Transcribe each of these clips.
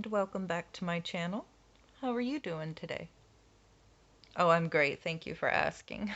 and welcome back to my channel. How are you doing today? Oh, I'm great. Thank you for asking.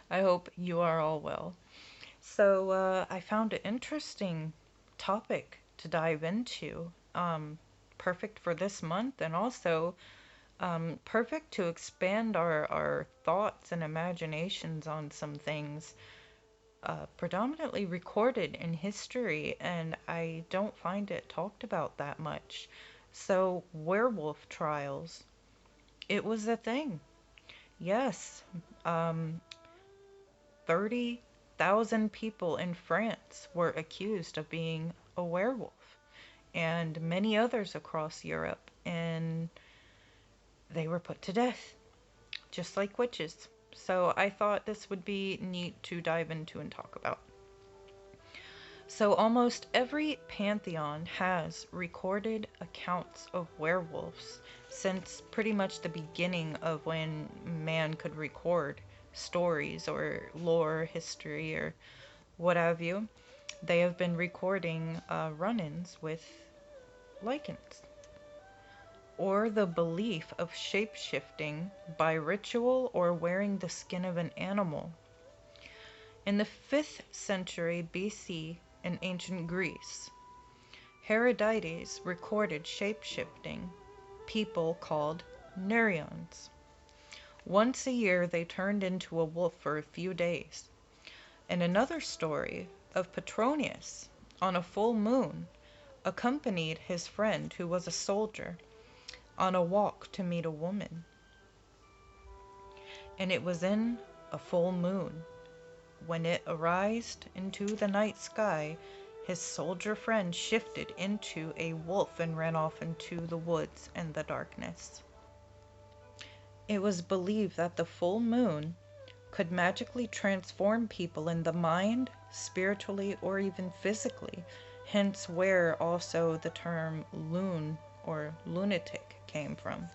I hope you are all well. I found an interesting topic to dive into. Perfect for this month and also perfect to expand our thoughts and imaginations on some things predominantly recorded in history, and I don't find it talked about that much. So, werewolf trials. It was a thing. Yes. Um, 30,000 people in France were accused of being a werewolf, and many others across Europe, and they were put to death, just like witches. So, I thought this would be neat to dive into and talk about. So almost every pantheon has recorded accounts of werewolves since pretty much the beginning of when man could record stories or lore, history, or what have you. They have been recording run-ins with lycans, or the belief of shape-shifting by ritual or wearing the skin of an animal. In the 5th century BC in ancient Greece, Herodotus recorded shape-shifting people called Nereions. Once a year they turned into a wolf for a few days. And another story of Petronius, on a full moon, accompanied his friend, who was a soldier, on a walk to meet a woman. And it was in a full moon. When it arised into the night sky, his soldier friend shifted into a wolf and ran off into the woods and the darkness. It was believed that the full moon could magically transform people in the mind, spiritually, or even physically, hence where also the term loon or lunatic came from.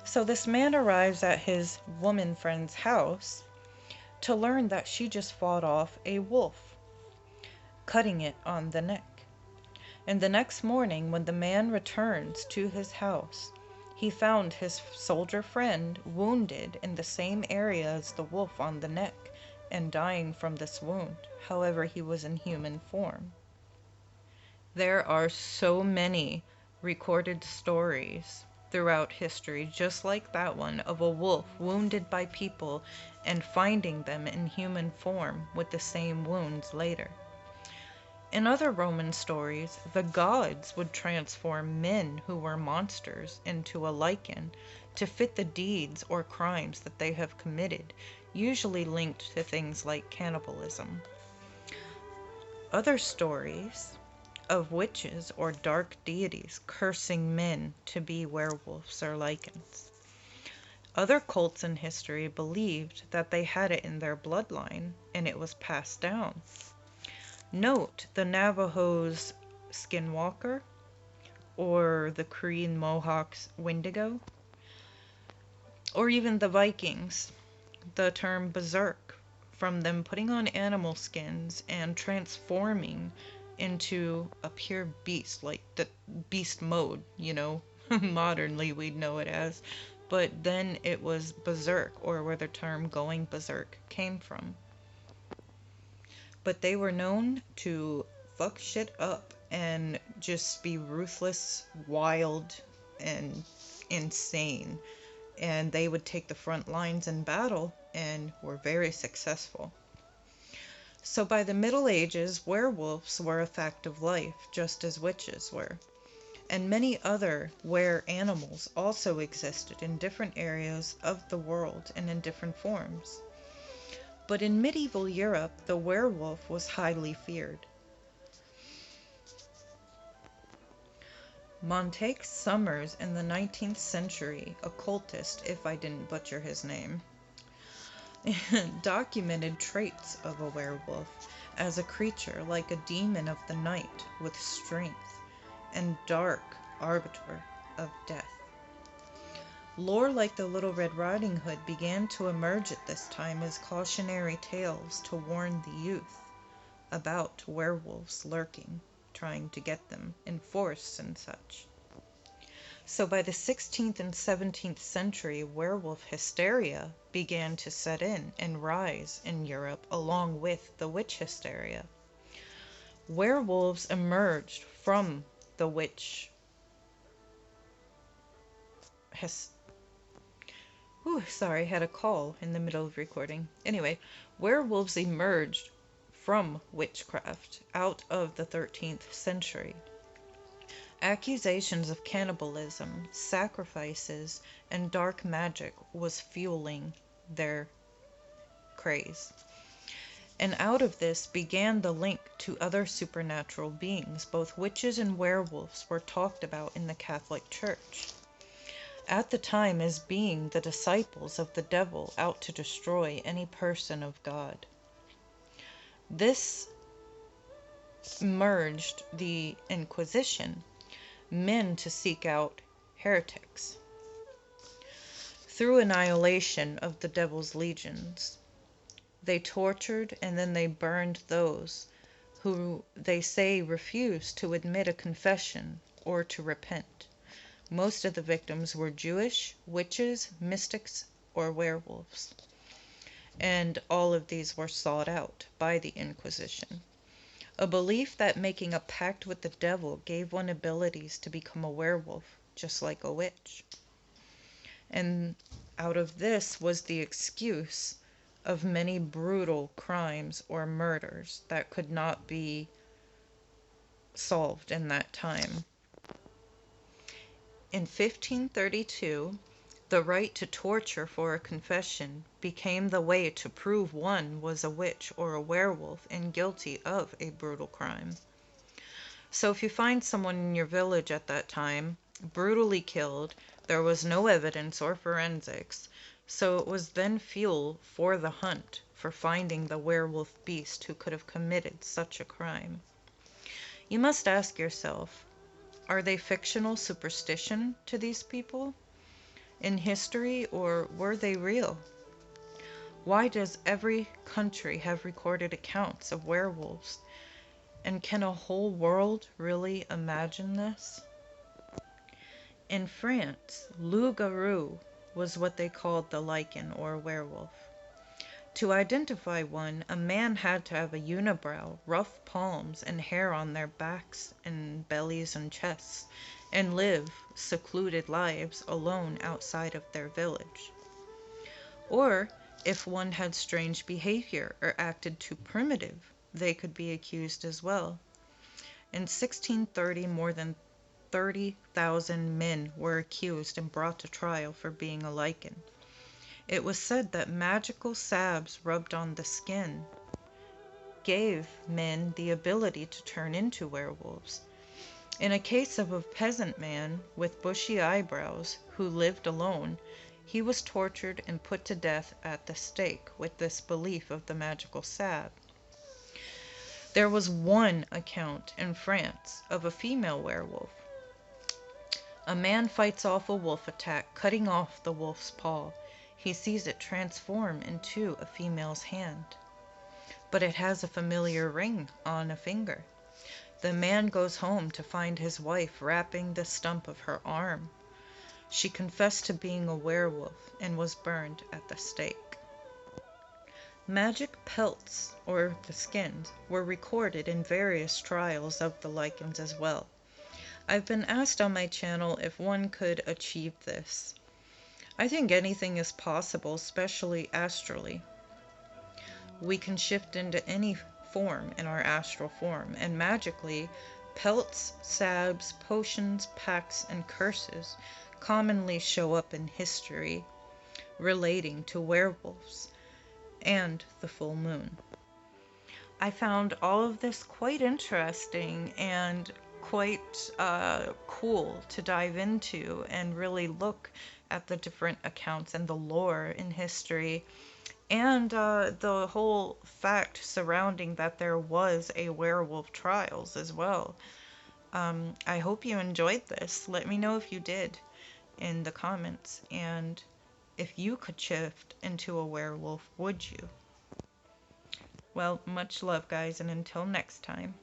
So this man arrives at his woman friend's house to learn that she just fought off a wolf, cutting it on the neck. And the next morning, when the man returns to his house, he found his soldier friend wounded in the same area as the wolf on the neck and dying from this wound. However, he was in human form. There are so many recorded stories throughout history, just like that one, of a wolf wounded by people and finding them in human form with the same wounds later. In other Roman stories, the gods would transform men who were monsters into a lycan to fit the deeds or crimes that they have committed, usually linked to things like cannibalism. Other stories of witches or dark deities cursing men to be werewolves or lycans. Other cults in history believed that they had it in their bloodline and it was passed down. Note the Navajos' skinwalker, or the Korean Mohawks' Wendigo, or even the Vikings, the term berserk, from them putting on animal skins and transforming into a pure beast, like the beast mode, modernly we'd know it as, but then it was berserk, or where the term going berserk came from. But they were known to fuck shit up and just be ruthless, wild, and insane. And they would take the front lines in battle and were very successful. So by the Middle Ages, werewolves were a fact of life, just as witches were. And many other were animals also existed in different areas of the world and in different forms. But in medieval Europe, the werewolf was highly feared. Montague Summers in the 19th century, occultist, if I didn't butcher his name, documented traits of a werewolf as a creature like a demon of the night with strength and dark arbiter of death. Lore like the Little Red Riding Hood began to emerge at this time as cautionary tales to warn the youth about werewolves lurking, trying to get them in force and such. So by the 16th and 17th century, werewolf hysteria began to set in and rise in Europe along with the witch hysteria. Werewolves emerged from the witch hys- sorry, I had a call in the middle of recording. Anyway, werewolves emerged from witchcraft out of the 13th century. Accusations of cannibalism, sacrifices, and dark magic was fueling their craze. And out of this began the link to other supernatural beings. Both witches and werewolves were talked about in the Catholic Church at the time as being the disciples of the devil out to destroy any person of God. This merged the Inquisition, men to seek out heretics, through annihilation of the devil's legions. They tortured and then they burned those who they say refused to admit a confession or to repent. Most of the victims were Jewish, witches, mystics, or werewolves. And all of these were sought out by the Inquisition. A belief that making a pact with the devil gave one abilities to become a werewolf, just like a witch. And out of this was the excuse of many brutal crimes or murders that could not be solved in that time. In 1532, the right to torture for a confession became the way to prove one was a witch or a werewolf and guilty of a brutal crime. So if you find someone in your village at that time, brutally killed, there was no evidence or forensics, so it was then fuel for the hunt for finding the werewolf beast who could have committed such a crime. You must ask yourself, are they fictional superstition to these people in history, or were they real? Why does every country have recorded accounts of werewolves? And can a whole world really imagine this? In France, loup-garou was what they called the lycan or werewolf. To identify one, a man had to have a unibrow, rough palms, and hair on their backs and bellies and chests, and live secluded lives alone outside of their village. Or, if one had strange behavior or acted too primitive, they could be accused as well. In 1630, more than 30,000 men were accused and brought to trial for being a lycan. It was said that magical salves rubbed on the skin gave men the ability to turn into werewolves. In a case of a peasant man with bushy eyebrows who lived alone, he was tortured and put to death at the stake with this belief of the magical salve. There was one account in France of a female werewolf. A man fights off a wolf attack, cutting off the wolf's paw. He sees it transform into a female's hand, but it has a familiar ring on a finger. The man goes home to find his wife wrapping the stump of her arm. She confessed to being a werewolf and was burned at the stake. Magic pelts, or the skins, were recorded in various trials of the lycans as well. I've been asked on my channel if one could achieve this. I think anything is possible, especially astrally. We can shift into any form in our astral form, and magically, pelts, salves, potions, pacts, and curses commonly show up in history relating to werewolves and the full moon. I found all of this quite interesting and quite cool to dive into and really look at the different accounts and the lore in history, and the whole fact surrounding that there was a werewolf trials as well. I hope you enjoyed this. Let me know if you did in the comments, and if you could shift into a werewolf, would you? Well, much love, guys, and until next time.